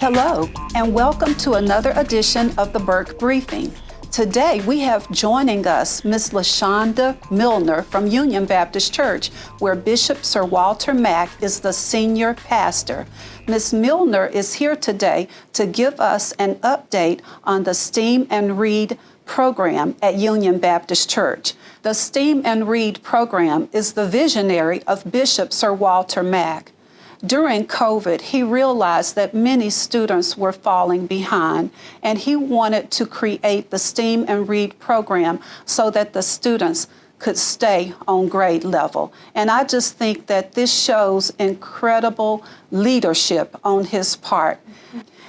Hello, and welcome to another edition of the Burke Briefing. Today we have joining us Ms. LaShonda Milner from Union Baptist Church, where Bishop Sir Walter Mack is the senior pastor. Ms. Milner is here today to give us an update on the STEAM and Read program at Union Baptist Church. The STEAM and Read program is the visionary of Bishop Sir Walter Mack. During COVID, he realized that many students were falling behind, and he wanted to create the STEAM and Read program so that the students could stay on grade level. And I just think that this shows incredible leadership on his part.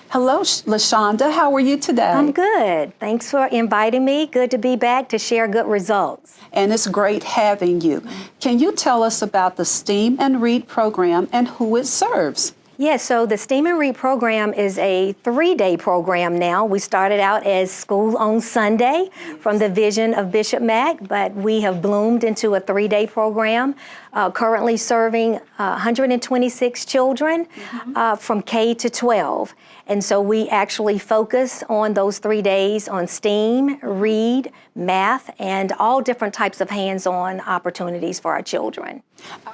Hello, LaShonda. How are you today? I'm good. Thanks for inviting me. Good to be back to share good results. And it's great having you. Can you tell us about the STEAM and Read program and who it serves? Yes, so the STEAM and Read program is a 3-day program now. We started out as school on Sunday from the vision of Bishop Mack, but we have bloomed into a 3-day program, currently serving 126 children from K to 12. And so we actually focus on those 3 days on STEAM, Read, math, and all different types of hands-on opportunities for our children.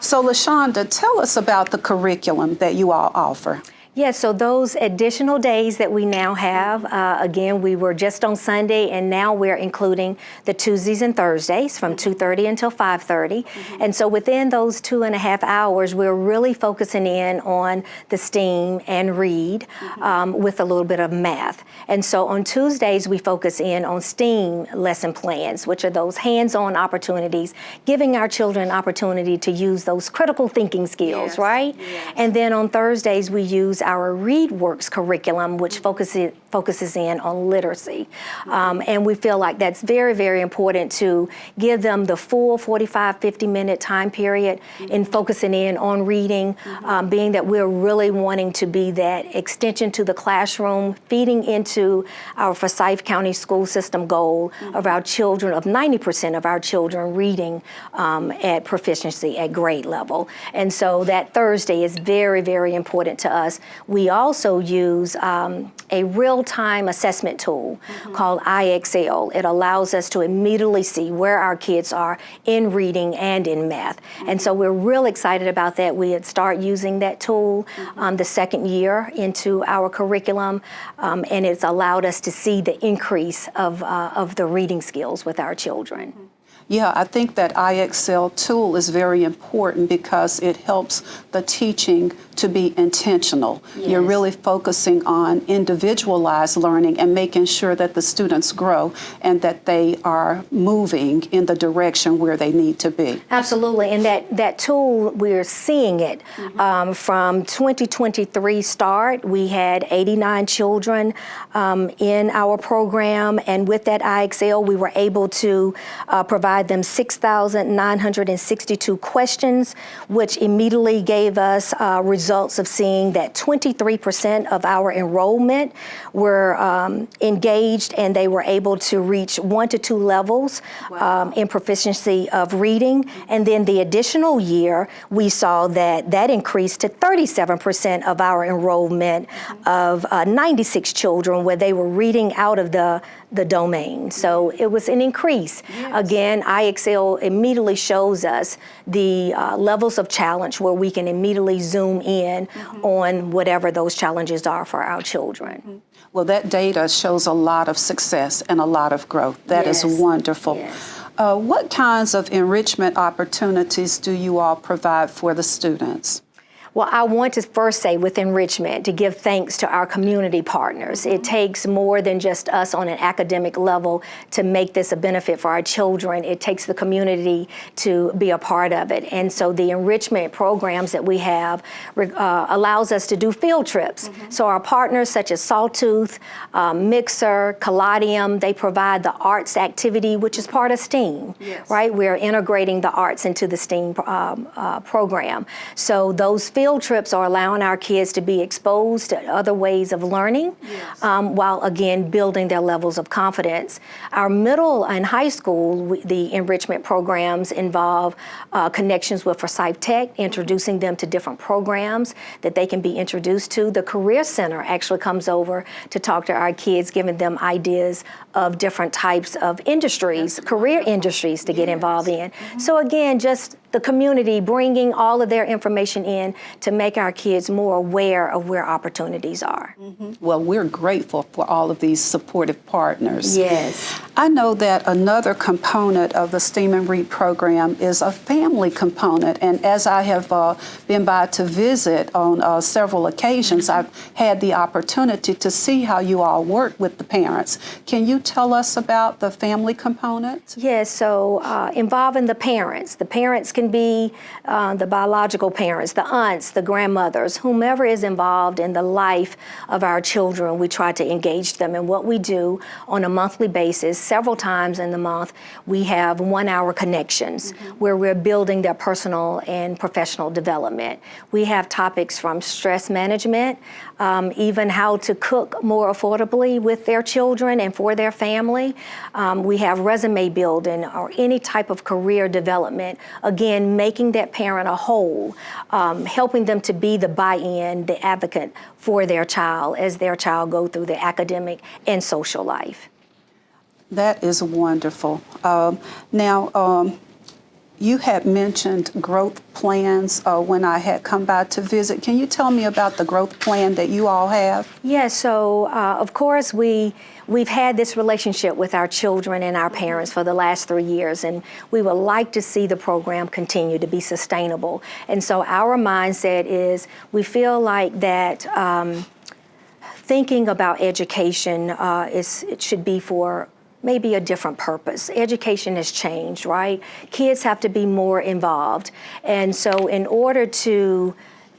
So LaShonda, tell us about the curriculum that you all offer. Yes, so those additional days that we now have, again, we were just on Sunday, and now we're including the Tuesdays and Thursdays from 2:30 until 5:30. And so within those 2.5 hours, we're really focusing in on the STEAM and Read with a little bit of math. And so on Tuesdays, we focus in on STEAM lesson plans, which are those hands-on opportunities, giving our children an opportunity to use those critical thinking skills, right? Yes. And then on Thursdays, we use our ReadWorks curriculum, which focuses in on literacy. And we feel like that's very, very important to give them the full 45, 50-minute time period in focusing in on reading, being that we're really wanting to be that extension to the classroom, feeding into our Forsyth County school system goal of our children, of 90% of our children reading at proficiency at grade level. And so that Thursday is very, very important to us. We also use a real-time assessment tool called IXL. It allows us to immediately see where our kids are in reading and in math. And so we're real excited about that. We had started using that tool the second year into our curriculum, and it's allowed us to see the increase of the reading skills with our children. Yeah, I think that IXL tool is very important because it helps the teaching to be intentional. Yes. You're really focusing on individualized learning and making sure that the students grow and that they are moving in the direction where they need to be. Absolutely, and that tool, we're seeing it. From 2023 start, we had 89 children in our program, and with that IXL, we were able to provide them 6,962 questions, which immediately gave us results of seeing that 23% of our enrollment were engaged, and they were able to reach 1 to 2 levels in proficiency of reading. And then the additional year, we saw that increased to 37% of our enrollment of 96 children where they were reading out of the domain. So it was an increase. Yes. Again, IXL immediately shows us the levels of challenge where we can immediately zoom in on whatever those challenges are for our children. Well, that data shows a lot of success and a lot of growth. That is wonderful. Yes. What kinds of enrichment opportunities do you all provide for the students? Well, I want to first say with enrichment to give thanks to our community partners. It takes more than just us on an academic level to make this a benefit for our children. It takes the community to be a part of it. And so the enrichment programs that we have allows us to do field trips. So our partners such as Sawtooth, Mixer, Collodium, they provide the arts activity, which is part of STEAM, right? We're integrating the arts into the STEAM program. So those field field trips are allowing our kids to be exposed to other ways of learning, while again building their levels of confidence. Our middle and high school, the enrichment programs involve connections with Forsyth Tech, introducing them to different programs that they can be introduced to. The Career Center actually comes over to talk to our kids, giving them ideas of different types of industries, career industries to get involved in. So again, just the community bringing all of their information in to make our kids more aware of where opportunities are. Well, we're grateful for all of these supportive partners. Yes. I know that another component of the STEAM and READ program is a family component, and as I have been by to visit on several occasions, I've had the opportunity to see how you all work with the parents. Can you tell us about the family component? Yes, so involving the parents. The parents can be the biological parents, the aunts, the grandmothers, whomever is involved in the life of our children. We try to engage them. And what we do on a monthly basis, several times in the month, we have 1-hour connections where we're building their personal and professional development. We have topics from stress management, even how to cook more affordably with their children and for their family. We have resume building or any type of career development. Again, making that parent a whole, helping them to be the buy-in, the advocate for their child as their child go through the academic and social life. That is wonderful. Now, you had mentioned growth plans when I had come by to visit. Can you tell me about the growth plan that you all have? Yes, so of course we've had this relationship with our children and our parents for the last 3 years, and we would like to see the program continue to be sustainable. And so our mindset is we feel like that thinking about education it should be for maybe a different purpose. Education has changed, right? Kids have to be more involved. And so in order to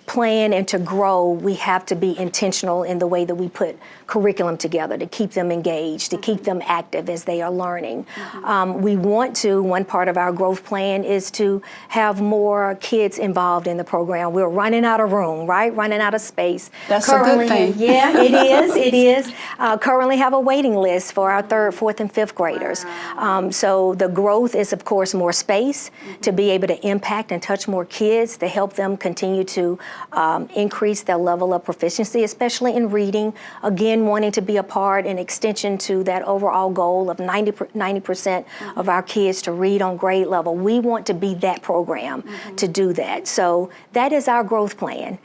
plan and to grow, we have to be intentional in the way that we put curriculum together to keep them engaged, to keep them active as they are learning. We want to, one part of our growth plan is to have more kids involved in the program. We're running out of room, right? Running out of space. That's a good thing. Yeah, it is, it is. Currently have a waiting list for our 3rd, 4th, and 5th graders. So the growth is, of course, more space to be able to impact and touch more kids, to help them continue to increase their level of proficiency, especially in reading. Again, wanting to be a part and extension to that overall goal of 90% of our kids to read on grade level. We want to be that program to do that. So that is our growth plan,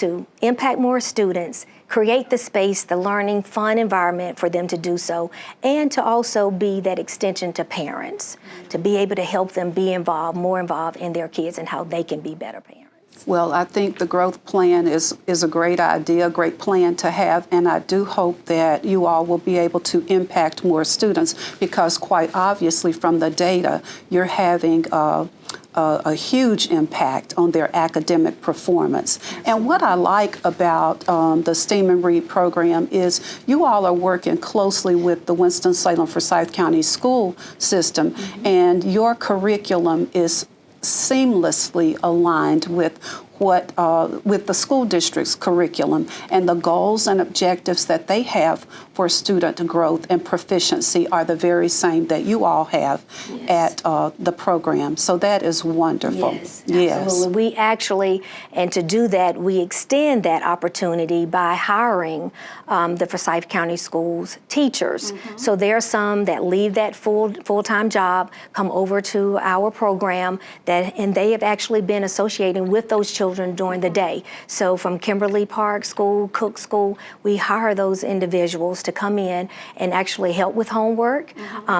to impact more students, create the space, the learning, fun environment for them to do so, and to also be that extension to parents, to be able to help them be involved, more involved in their kids and how they can be better parents. Well, I think the growth plan is a great idea, a great plan to have, and I do hope that you all will be able to impact more students because quite obviously from the data, you're having a huge impact on their academic performance. And what I like about the STEAM and READ program is you all are working closely with the Winston-Salem Forsyth County school system, and your curriculum is seamlessly aligned with with the school district's curriculum and the goals and objectives that they have for student growth and proficiency are the very same that you all have at the program. So that is wonderful. Yes, absolutely. We actually, and to do that, we extend that opportunity by hiring the Forsyth County Schools teachers. So there are some that leave that full-time job, come over to our program, and they have actually been associating with those children during the day. So from Kimberly Park School, Cook School, we hire those individuals to come in and actually help with homework.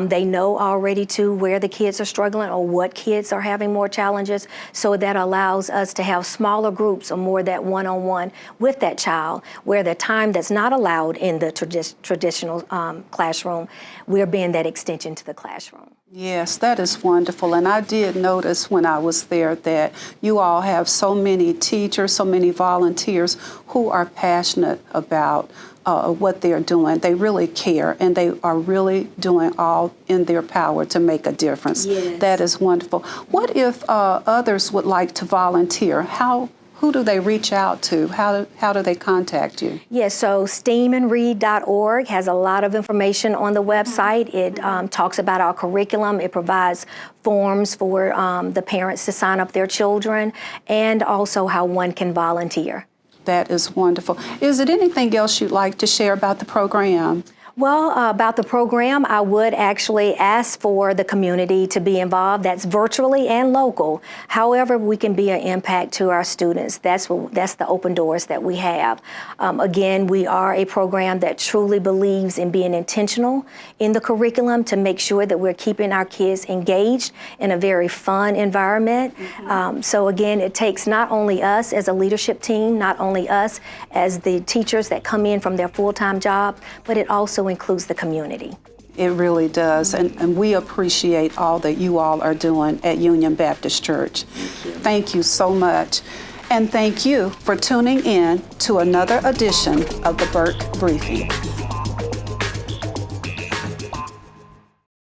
They know already too where the kids are struggling or what kids are having more challenges. So that allows us to have smaller groups or more that one-on-one with that child, where the time that's not allowed in the traditional classroom, we're being that extension to the classroom. Yes, that is wonderful. And I did notice when I was there that you all have so many teachers, so many volunteers who are passionate about what they're doing. They really care, and they are really doing all in their power to make a difference. That is wonderful. What if others would like to volunteer? who do they reach out to? How do they contact you? Yes, so steamandread.org has a lot of information on the website. It talks about our curriculum. It provides forms for the parents to sign up their children, and also how one can volunteer. That is wonderful. Is it anything else you'd like to share about the program? Well, about the program, I would actually ask for the community to be involved. That's virtually and local. However, we can be an impact to our students. That's the open doors that we have. Again, we are a program that truly believes in being intentional in the curriculum to make sure that we're keeping our kids engaged in a very fun environment. So again, it takes not only us as a leadership team, not only us as the teachers that come in from their full-time job, but it also includes the community. It really does, and we appreciate all that you all are doing at Union Baptist Church. Thank you so much. And thank you for tuning in to another edition of the Burke Briefing.